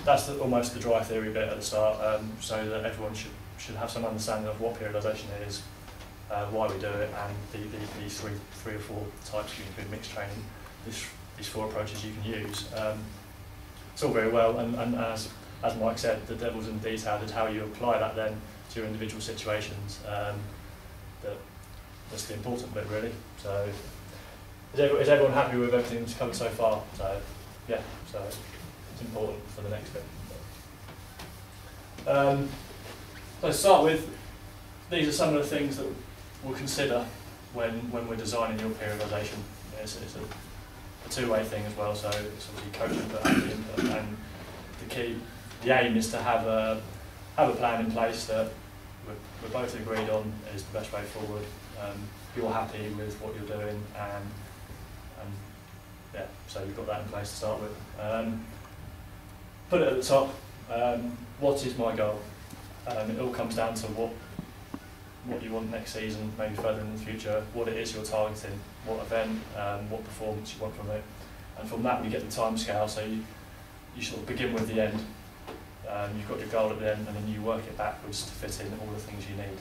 that's almost the dry theory bit at the start, so that everyone should have some understanding of what periodisation is, why we do it, and these three or four types. You can do mixed training, these four approaches you can use. It's all very well, and as Mike said, the devil's in the detail is how you apply that then to your individual situations. That's the important bit, really. So, is everyone happy with everything that's covered so far? So, yeah, so it's important for the next bit. So to start with, these are some of the things that we'll consider when we're designing your periodisation. It's a two-way thing as well, so it's obviously coach input and input, and the aim is to have a plan in place that we're both agreed on is the best way forward. You're happy with what you're doing, and yeah, so you've got that in place to start with. Put it at the top. What is my goal? It all comes down to what you want next season, maybe further in the future, what it is you're targeting, what event, what performance you want from it, and from that we get the time scale. So you sort of begin with the end. You've got your goal at the end, and then you work it backwards to fit in all the things you need.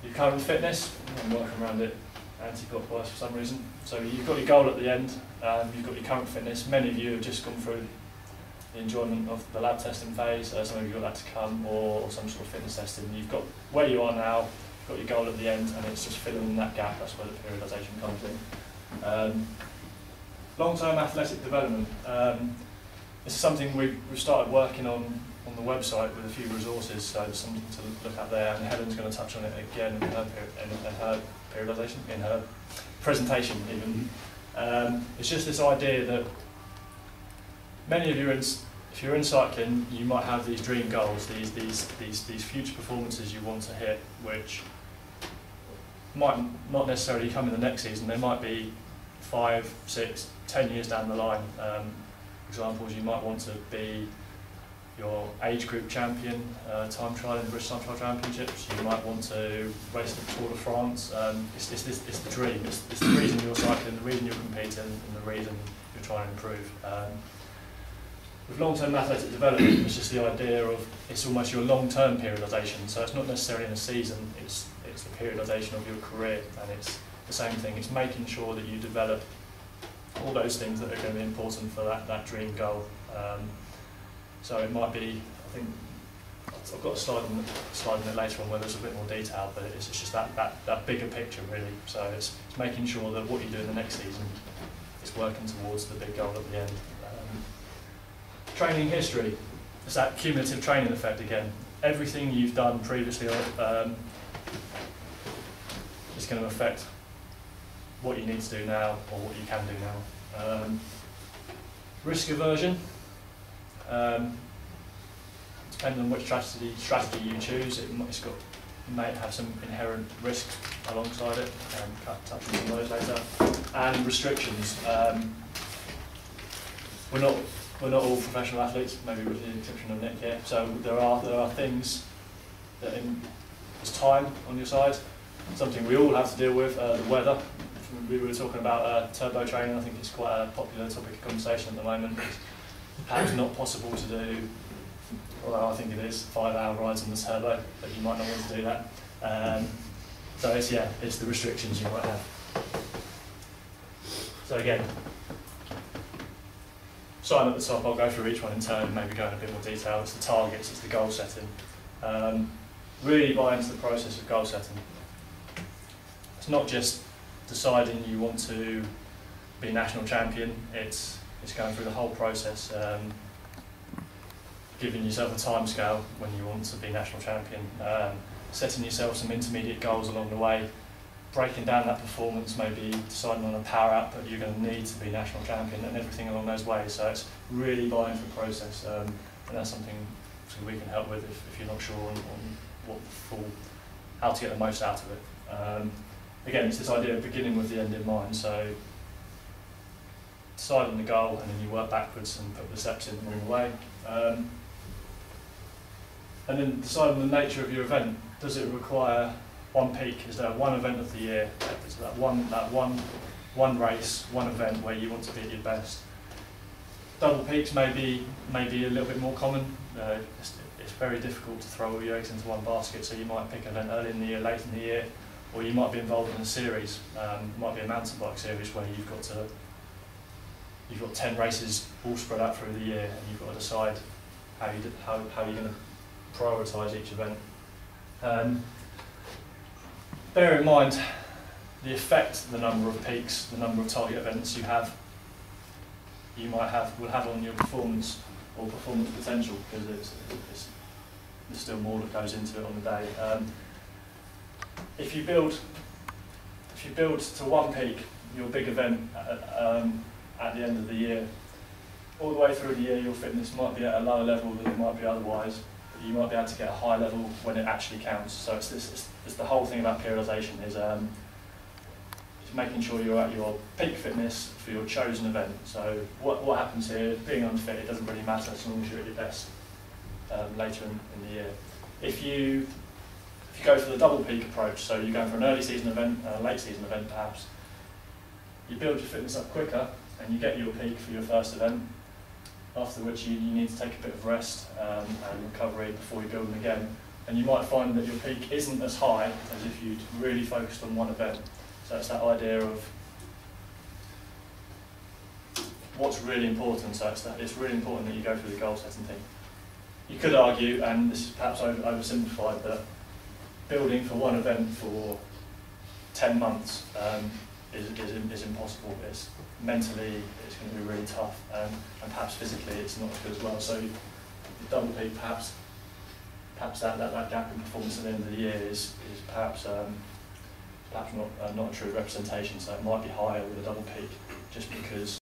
Your current fitness, I'm working around it anti-clockwise for some reason. So you've got your goal at the end, you've got your current fitness. Many of you have just gone through the enjoyment of the lab testing phase, some of you got that to come, or some sort of fitness testing. You've got where you are now, you've got your goal at the end, and it's just filling in that gap. That's where the periodisation comes in. Long-term athletic development. This is something we've started working on the website with a few resources, so there's something to look at there, and Helen's going to touch on it again in her periodisation, in her presentation even. It's just this idea that many of you, if you're in cycling, you might have these dream goals, these future performances you want to hit, which might not necessarily come in the next season. They might be 5, 6, 10 years down the line. Examples, you might want to be your age group champion, time trial in the British Time Trial Championships. You might want to race the Tour de France. It's the dream. It's the reason you're cycling, the reason you're competing, and the reason you're trying to improve. With long-term athletic development, it's just the idea of it's almost your long-term periodisation. So it's not necessarily in a season. It's the periodisation of your career, and it's the same thing. It's making sure that you develop all those things that are going to be important for that dream goal. So it might be, I think, I've got a slide on it later on where there's a bit more detail, but it's just that bigger picture really. So it's making sure that what you do in the next season is working towards the big goal at the end. Training history, it's that cumulative training effect again. Everything you've done previously is going to affect what you need to do now, or what you can do now. Risk aversion. Depending on which strategy you choose, it may have some inherent risks alongside it. Touch on some of those later. And restrictions. We're not all professional athletes, maybe with the exception of Nick here. So there are things that there's time on your side. Something we all have to deal with. The weather. We were talking about turbo training. I think it's quite a popular topic of conversation at the moment. It's perhaps not possible to do, although I think it is, 5-hour rides on the turbo, but you might not want to do that. So it's the restrictions you might have. So again, sign at the top, I'll go through each one in turn, maybe go in a bit more detail. It's the targets, it's the goal setting. Really buy into the process of goal setting. It's not just deciding you want to be national champion, it's going through the whole process, giving yourself a time scale when you want to be national champion, setting yourself some intermediate goals along the way, breaking down that performance, maybe deciding on a power output you're going to need to be national champion, and everything along those ways. So it's really buying into the process, and that's something we can help with if you're not sure on how to get the most out of it. Again, it's this idea of beginning with the end in mind. So decide on the goal, and then you work backwards and put the steps in along the way. And then decide on the nature of your event. Does it require one peak? Is there one event of the year? Is that one race, one event where you want to be at your best? double peaks may be a little bit more common. It's very difficult to throw all your eggs into one basket, so you might pick an event early in the year, late in the year, or you might be involved in a series. It might be a mountain bike series where you've got 10 races all spread out through the year, and you've got to decide how you're going to prioritise each event. Bear in mind the effect the number of peaks, the number of target events will have on your performance or performance potential, because there's still more that goes into it on the day. If you build to one peak, your big event at the end of the year, all the way through the year, your fitness might be at a lower level than it might be otherwise. But you might be able to get a high level when it actually counts. So it's the whole thing about periodisation is making sure you're at your peak fitness for your chosen event. So what happens here, being unfit, it doesn't really matter as long as you're at your best later in the year. If you go for the double peak approach, so you're going for an early season event and a late season event perhaps, you build your fitness up quicker and you get your peak for your first event, after which you need to take a bit of rest and recovery before you build them again. And you might find that your peak isn't as high as if you'd really focused on one event. So it's that idea of what's really important. So it's really important that you go through the goal setting thing. You could argue, and this is perhaps oversimplified, that building for one event for 10 months is impossible. Mentally, it's going to be really tough, and perhaps physically it's not as good as well. So the double peak, perhaps that gap in performance at the end of the year is perhaps not a true representation. So it might be higher with a double peak, just because